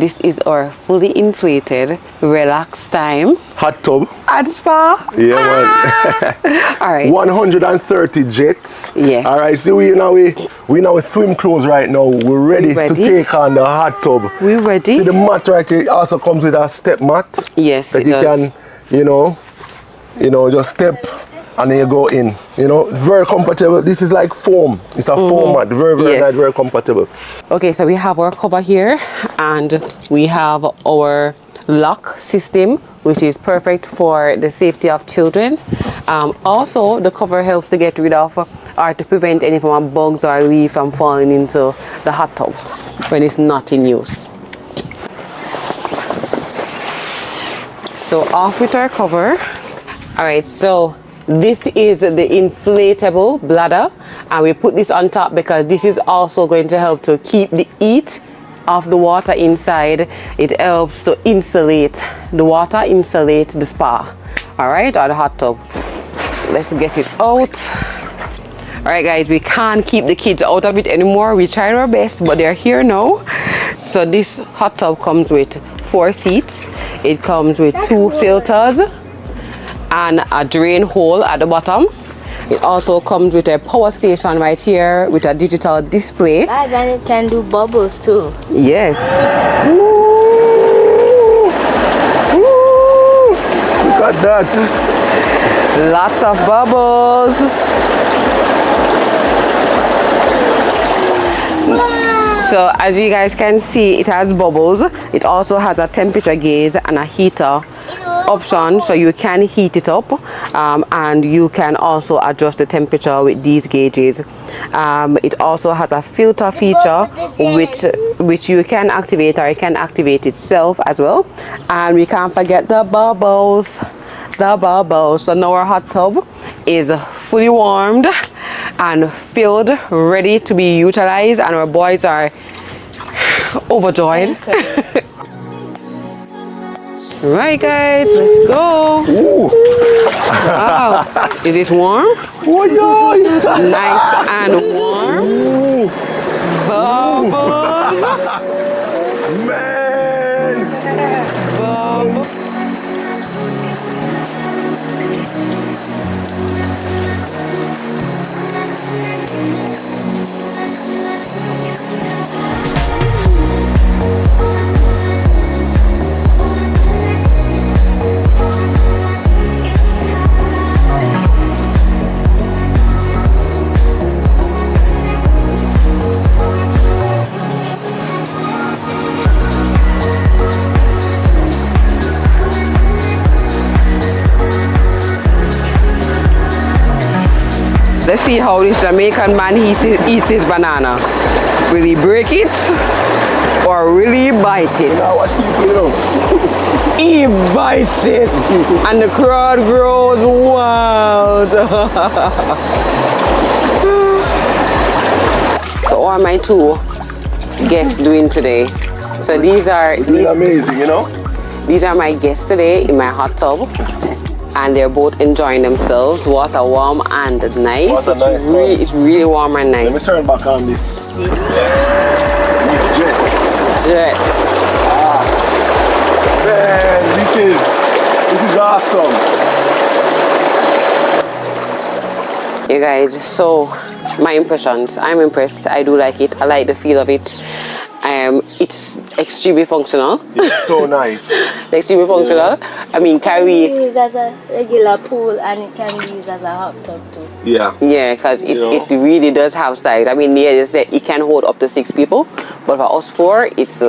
This is our fully inflated Relxtime hot tub and spa. Yeah, man. All right. 130 jets. Yes. All right. So we now swim clothes right now. We're ready to take on the hot tub. We're ready. See the mat right here also comes with a step mat. Yes, that it you does. can, just step and then you go in. Very comfortable. This is like foam. It's a foam mat. Very, very nice, very comfortable. Okay, so we have our cover here and we have our lock system, which is perfect for the safety of children. Also, the cover helps to get rid of or to prevent any form of bugs or leaf from falling into the hot tub when it's not in use. So off with our cover. All right, so this is the inflatable bladder, and we put this on top because this is also going to help to keep the heat of the water inside. It helps to insulate the water, insulate the spa, all right, or the hot tub. Let's get it out. All right, guys, we can't keep the kids out of it anymore. We tried our best, but they're here now. So this hot tub comes with 4 seats. It comes with 2 filters and a drain hole at the bottom. It also comes with a power station right here with a digital display. Guys, and it can do bubbles too. Yes. Ooh. Ooh. Look at that. Lots of bubbles. So as you guys can see, it has bubbles. It also has a temperature gauge and a heater option, so you can heat it up, and you can also adjust the temperature with these gauges. It also has a filter feature which you can activate, or it can activate itself as well. And we can't forget the bubbles. So now our hot tub is fully warmed and filled, ready to be utilized, and our boys are overjoyed. Right, guys, let's go. Ooh. Wow, is it warm? Oh, yeah. Nice and warm. Ooh. Bubbles. Man. Bubbles. Let's see how this Jamaican man eats his banana. Will he break it or will he bite it? Now what people know? He bites it and the crowd grows wild. So what are my 2 guests doing today? So these are amazing, These are my guests today in my hot tub. And they're both enjoying themselves. Water warm and nice. Water nice, it's really warm and nice. Let me turn back on this. Jets. Man, this is awesome. You guys, so my impressions. I'm impressed. I do like it. I like the feel of it. It's extremely functional. It's so nice. Extremely functional. I mean, It can be used as a regular pool, and it can be used as a hot tub too. Yeah. Yeah, because it really does have size. I mean, yeah, it can hold up to 6 people, but for us 4, it's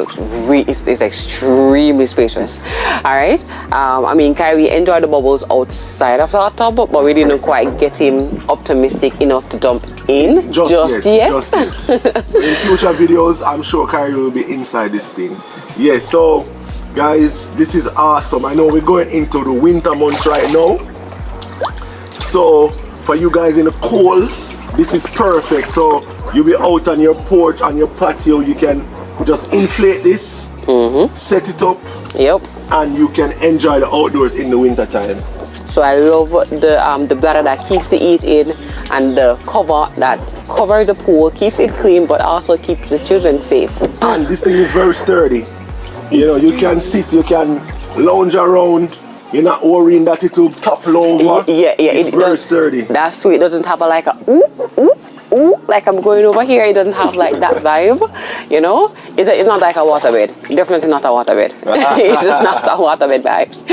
extremely spacious. All right. I mean, Kyrie enjoyed the bubbles outside of the hot tub, but we didn't quite get him optimistic enough to jump in just yet. In future videos, I'm sure Kyrie will be inside this thing. Yeah. So, guys, this is awesome. I know we're going into the winter months right now. So, for you guys in the cold, this is perfect. So, you'll be out on your porch, on your patio. You can just inflate this, set it up, and you can enjoy the outdoors in the winter time. So I love the bladder that keeps the heat in, and the cover that covers the pool, keeps it clean, but also keeps the children safe. And this thing is very sturdy. You know, you can sit, you can lounge around. You're not worrying that it will topple over. Yeah. It's very sturdy. That's sweet. It doesn't have like a ooh, like I'm going over here. It doesn't have like that vibe, you know. It's not like a waterbed. Definitely not a waterbed. It's just not a waterbed vibes.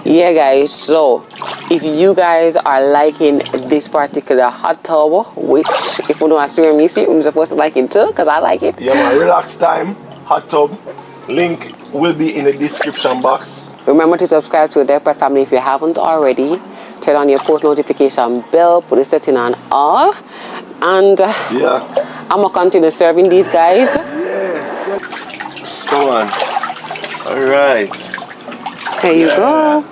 Yeah, guys. So if you guys are liking this particular hot tub, which if you don't swim me, I'm supposed to like it too, because I like it. Yeah, my Relxtime hot tub link will be in the description box. Remember to subscribe to the Delpratt family if you haven't already. Turn on your post notification bell, put the setting on all, and yeah, I'm gonna continue serving these guys. Yeah. Come on. All right. There you go.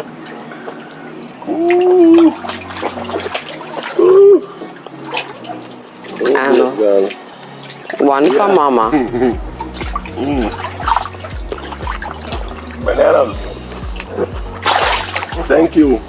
Ooh. Ooh. And one for mama. Bananas. Thank you.